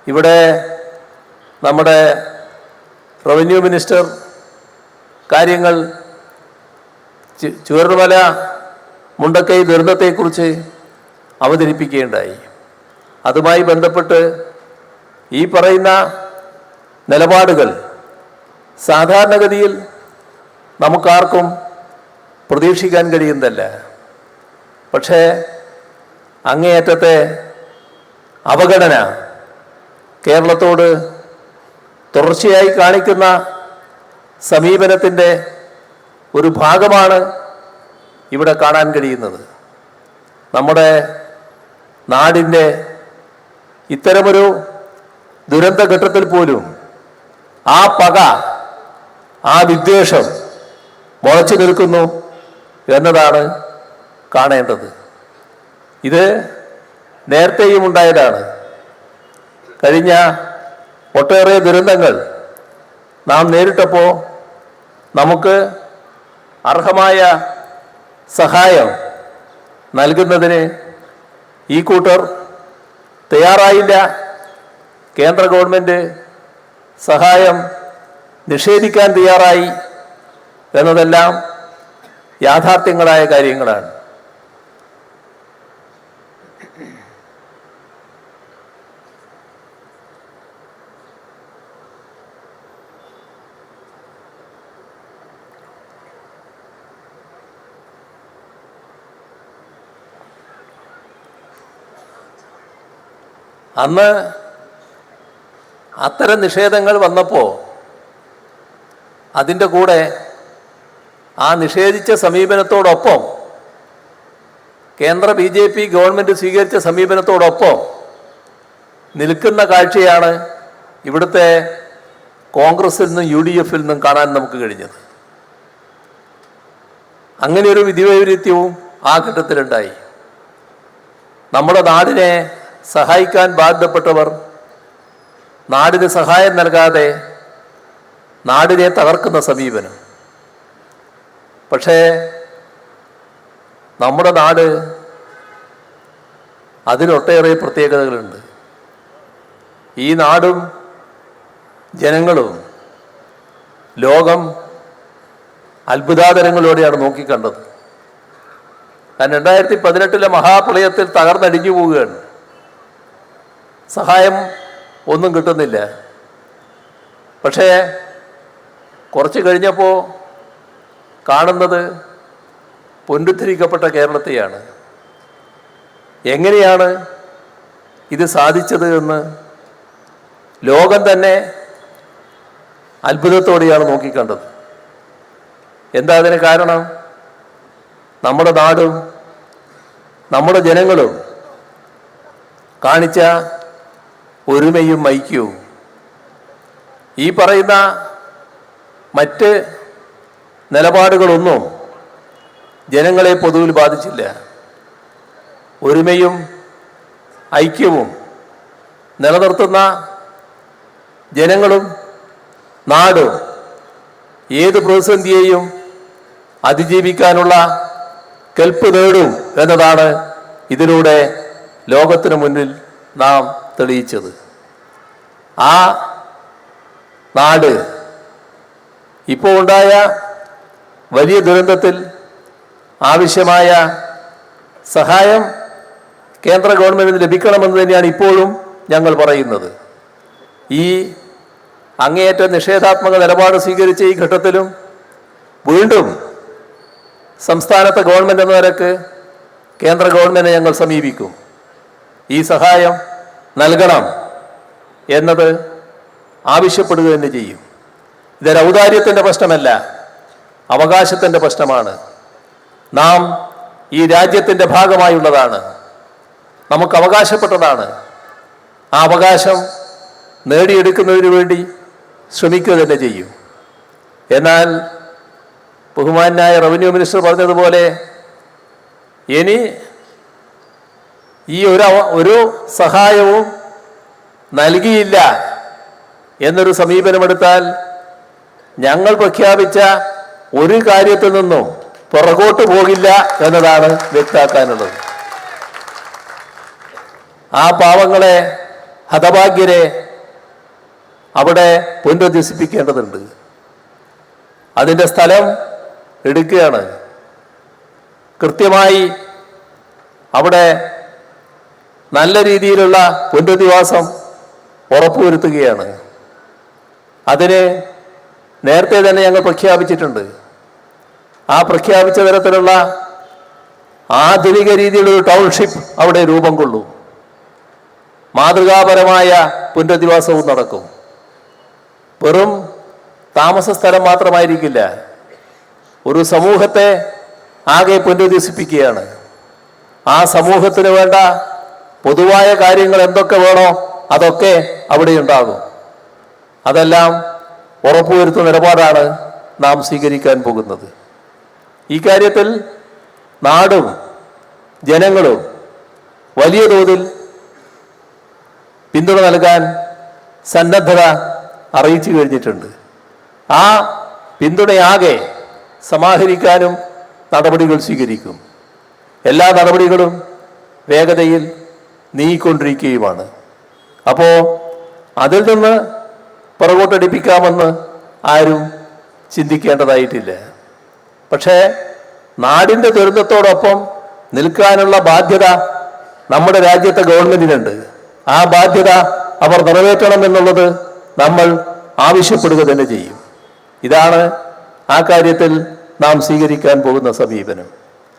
ഇവിടെ നമ്മുടെ revenue minister കാര്യങ്ങൾ ചൂരൽമല മുണ്ടക്കൈ ദുരന്തത്തെക്കുറിച്ച് അവതരിപ്പിക്കുകയുണ്ടായി. അതുമായി ബന്ധപ്പെട്ട് ഈ പറയുന്ന നിലപാടുകൾ സാധാരണഗതിയിൽ നമുക്കാർക്കും പ്രതീക്ഷിക്കാൻ കഴിയുന്നതല്ല. പക്ഷേ അങ്ങേയറ്റത്തെ അവഗണന കേരളത്തോട് തുടർച്ചയായി കാണിക്കുന്ന സമീപനത്തിൻ്റെ ഒരു ഭാഗമാണ് ഇവിടെ കാണാൻ കഴിയുന്നത്. നമ്മുടെ നാടിൻ്റെ ഇത്തരമൊരു ദുരന്തഘട്ടത്തിൽ പോലും ആ പക, ആ വിദ്വേഷം മുളച്ചു നിൽക്കുന്നു എന്നതാണ് കാണേണ്ടത്. ഇത് നേരത്തെയും ഉണ്ടായതാണ്. കഴിഞ്ഞ ഒട്ടേറെ ദുരന്തങ്ങൾ നാം നേരിട്ടപ്പോൾ നമുക്ക് അർഹമായ സഹായം നൽകുന്നതിന് ഈ കൂട്ടർ തയ്യാറായില്ല. കേന്ദ്ര ഗവൺമെൻറ് സഹായം നിഷേധിക്കാൻ തയ്യാറായി എന്നതെല്ലാം യാഥാർത്ഥ്യങ്ങളായ കാര്യങ്ങളാണ്. അന്ന് അത്തരം നിഷേധങ്ങൾ വന്നപ്പോൾ അതിൻ്റെ കൂടെ ആ നിഷേധിച്ച സമീപനത്തോടൊപ്പം കേന്ദ്ര BJP ഗവൺമെൻറ് സ്വീകരിച്ച സമീപനത്തോടൊപ്പം നിൽക്കുന്ന കാഴ്ചയാണ് ഇവിടുത്തെ കോൺഗ്രസിൽ നിന്നും UDF-ൽ നിന്നും കാണാൻ നമുക്ക് കഴിഞ്ഞത്. അങ്ങനെയൊരു വിധിവൈപരീത്യവും ആ ഘട്ടത്തിലുണ്ടായി. നമ്മുടെ നാടിനെ സഹായിക്കാൻ ബാധ്യപ്പെട്ടവർ നാടിന് സഹായം നൽകാതെ നാടിനെ തകർക്കുന്ന സമീപനം. പക്ഷേ നമ്മുടെ നാട് അതിനൊട്ടേറെ പ്രത്യേകതകളുണ്ട്. ഈ നാടും ജനങ്ങളും ലോകം അത്ഭുതാതരങ്ങളോടെയാണ് നോക്കിക്കണ്ടത്. കാരണം 2018 മഹാപ്രളയത്തിൽ തകർന്നടിഞ്ഞു പോവുകയാണ്. സഹായം ഒന്നും കിട്ടുന്നില്ല. പക്ഷേ കുറച്ച് കഴിഞ്ഞപ്പോൾ കാണുന്നത് പുനരുദ്ധരിക്കപ്പെട്ട കേരളത്തെയാണ്. എങ്ങനെയാണ് ഇത് സാധിച്ചത് എന്ന് ലോകം തന്നെ അത്ഭുതത്തോടെയാണ് നോക്കിക്കണ്ടത്. എന്താ അതിന് കാരണം? നമ്മുടെ നാടും നമ്മുടെ ജനങ്ങളും കാണിച്ച ഒരുമയും ഐക്യവും. ഈ പറയുന്ന മറ്റ് നിലപാടുകളൊന്നും ജനങ്ങളെ പൊതുവിൽ ബാധിച്ചില്ല. ഒരുമയും ഐക്യവും നിലനിർത്തുന്ന ജനങ്ങളും നാടും ഏത് പ്രതിസന്ധിയെയും അതിജീവിക്കാനുള്ള കെൽപ്പ് നേടും എന്നതാണ് ഇതിലൂടെ ലോകത്തിന് മുന്നിൽ നാം തെളിയിച്ചത്. ആ നാട് ഇപ്പോൾ ഉണ്ടായ വലിയ ദുരന്തത്തിൽ ആവശ്യമായ സഹായം കേന്ദ്ര ഗവൺമെൻറ്റിന് ലഭിക്കണമെന്ന് തന്നെയാണ് ഇപ്പോഴും ഞങ്ങൾ പറയുന്നത്. ഈ അങ്ങേയറ്റ നിഷേധാത്മക നിലപാട് സ്വീകരിച്ച ഈ ഘട്ടത്തിലും വീണ്ടും സംസ്ഥാനത്തെ ഗവൺമെൻറ് എന്ന നിലക്ക് കേന്ദ്ര ഗവൺമെൻറ്റിനെ ഞങ്ങൾ സമീപിക്കും. ഈ സഹായം നൽകണം എന്നത് ആവശ്യപ്പെടുക തന്നെ ചെയ്യും. ഇതൊരു ഔദാര്യത്തിൻ്റെ പ്രശ്നമല്ല, അവകാശത്തിൻ്റെ പ്രശ്നമാണ്. നാം ഈ രാജ്യത്തിൻ്റെ ഭാഗമായുള്ളതാണ്, നമുക്ക് അവകാശപ്പെട്ടതാണ്. ആ അവകാശം നേടിയെടുക്കുന്നതിന് വേണ്ടി ശ്രമിക്കുക തന്നെ ചെയ്യും. എന്നാൽ ബഹുമാന്യനായ റവന്യൂ മിനിസ്റ്റർ പറഞ്ഞതുപോലെ ഇനി ഈ ഒരു സഹായവും നൽകിയില്ല എന്നൊരു സമീപനമെടുത്താൽ ഞങ്ങൾ പ്രഖ്യാപിച്ച ഒരു കാര്യത്തിൽ നിന്നും പുറകോട്ട് പോകില്ല എന്നതാണ് വ്യക്തമാക്കാനുള്ളത്. ആ പാവങ്ങളെ ഹതഭാഗ്യരെ അവിടെ പുനരധിവസിപ്പിക്കേണ്ടതുണ്ട്. അതിൻ്റെ സ്ഥലം എടുക്കുകയാണ്. കൃത്യമായി അവിടെ നല്ല രീതിയിലുള്ള പുനരധിവാസം ഉറപ്പുവരുത്തുകയാണ്. അതിന് നേരത്തെ തന്നെ ഞങ്ങൾ പ്രഖ്യാപിച്ചിട്ടുണ്ട്. ആ പ്രഖ്യാപിച്ച തരത്തിലുള്ള ആധുനിക രീതിയിലൊരു ടൗൺഷിപ്പ് അവിടെ രൂപം കൊള്ളും. മാതൃകാപരമായ പുനരധിവാസവും നടക്കും. വെറും താമസ സ്ഥലം മാത്രമായിരിക്കില്ല, ഒരു സമൂഹത്തെ ആകെ പുനരധിവസിപ്പിക്കുകയാണ്. ആ സമൂഹത്തിന് വേണ്ട പൊതുവായ കാര്യങ്ങൾ എന്തൊക്കെ വേണോ അതൊക്കെ അവിടെ ഉണ്ടാകും. അതെല്ലാം ഉറപ്പുവരുത്തുന്ന നിലപാടാണ് നാം സ്വീകരിക്കാൻ പോകുന്നത്. ഈ കാര്യത്തിൽ നാടും ജനങ്ങളും വലിയ തോതിൽ പിന്തുണ നൽകാൻ സന്നദ്ധത അറിയിച്ചു കഴിഞ്ഞിട്ടുണ്ട്. ആ പിന്തുണയാകെ സമാഹരിക്കാനും നടപടികൾ സ്വീകരിക്കും. എല്ലാ നടപടികളും വേഗതയിൽ നീങ്ങിക്കൊണ്ടിരിക്കുകയുമാണ്. അപ്പോൾ അതിൽ നിന്ന് പുറകോട്ടടിപ്പിക്കാമെന്ന് ആരും ചിന്തിക്കേണ്ടതായിട്ടില്ല. പക്ഷേ നാടിൻ്റെ ദുരന്തത്തോടൊപ്പം നിൽക്കാനുള്ള ബാധ്യത നമ്മുടെ രാജ്യത്തെ ഗവൺമെന്റിനുണ്ട്. ആ ബാധ്യത അവർ നിറവേറ്റണമെന്നുള്ളത് നമ്മൾ ആവശ്യപ്പെടുക തന്നെ ചെയ്യും. ഇതാണ് ആ കാര്യത്തിൽ നാം സ്വീകരിക്കാൻ പോകുന്ന സമീപനം.